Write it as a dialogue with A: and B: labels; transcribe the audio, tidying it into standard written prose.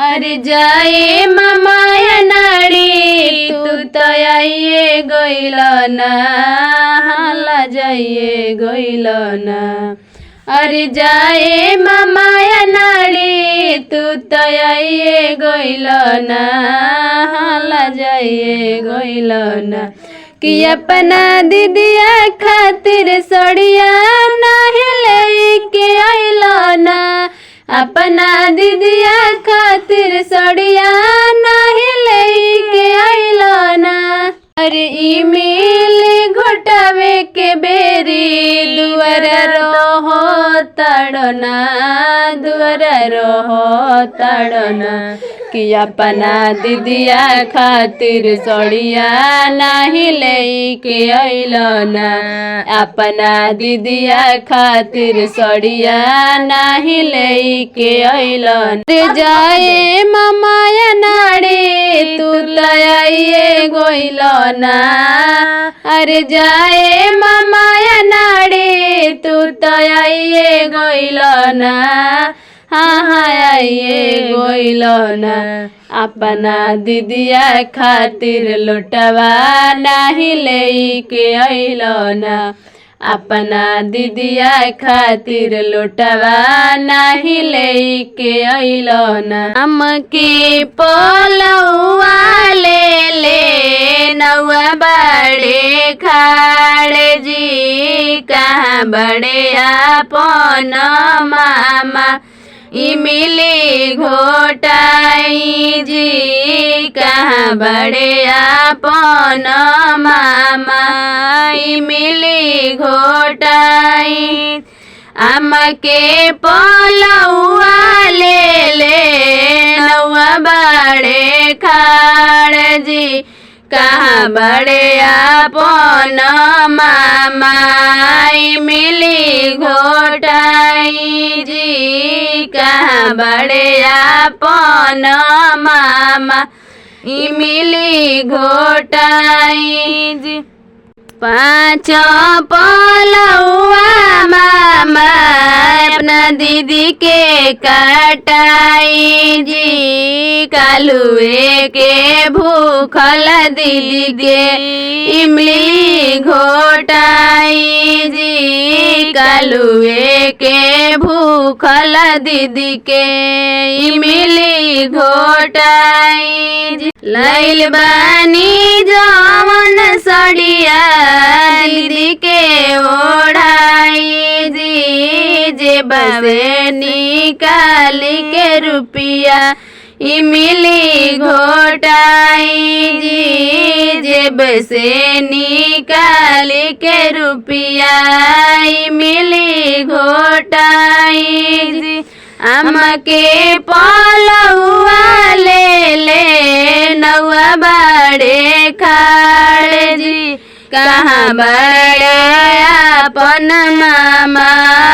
A: अरे जाए मामाया नाड़ी तू तो आइए गइल ना हाला जाइए गइल ना। अरे जाए मामाया नाड़ी तू तो आइए गइल ना हाला जाइए गइल ना। कि अपना दीदिया खातिर सड़िया नाही लेके आइल ना। अपना दीदिया खातिर सड़िया नाही लेके आइल ना। अरे ई मिली घोटावे के बेरी दुआर रहो तड़ना दुआर रहो तड़ना। कि अपना दीदिया खातिर सड़िया नाही लेके आइल ना। अपना दीदिया खातिर सड़िया नाही लेके आइल ना। जाए मामाया नाड़ी तू तो आइए गइल ना। अरे जाए मामाया नाड़ी तू तो आइए गइल ना हाँ आइए गइल ना। अपना दीदिया खातिर लुटवा नाही लेके आइल ना। अपना दीदिया खातिर लुटवा नाही लेके आइल ना। हमके पोलौआ ले नौआ बड़े खाड़े जी कहाँ बड़े आपन मामा। ई मिली घोटाई जी कहाँ बड़े आपन मामा। ई मिली घोटाई हमके पोलौआ ले नौआ बड़े खाड़ जी कहाँ बड़े आपन मामा। ई मिली घोटाई जी कहाँ बड़े आपन मामा। ई मिली घोटाई जी पाँच पोलौआ मामा अपना दीदी के कटाई जी। कालुए के भूखल दीदी के इमली घोटाई जी। कालुए के भूखल दीदी के इमली घोटाई जी। लैल बानी जवन सड़िया दीदी के ओढ़ाई जी। जे बसे निकाल के रुपिया इमली घोटाई जी। जेब से निकाल के रुपिया इमली घोटाई जी। हमके पोलौआ ले नौआ बड़े खाड़ जी कहाँ बड़े आपन मामा।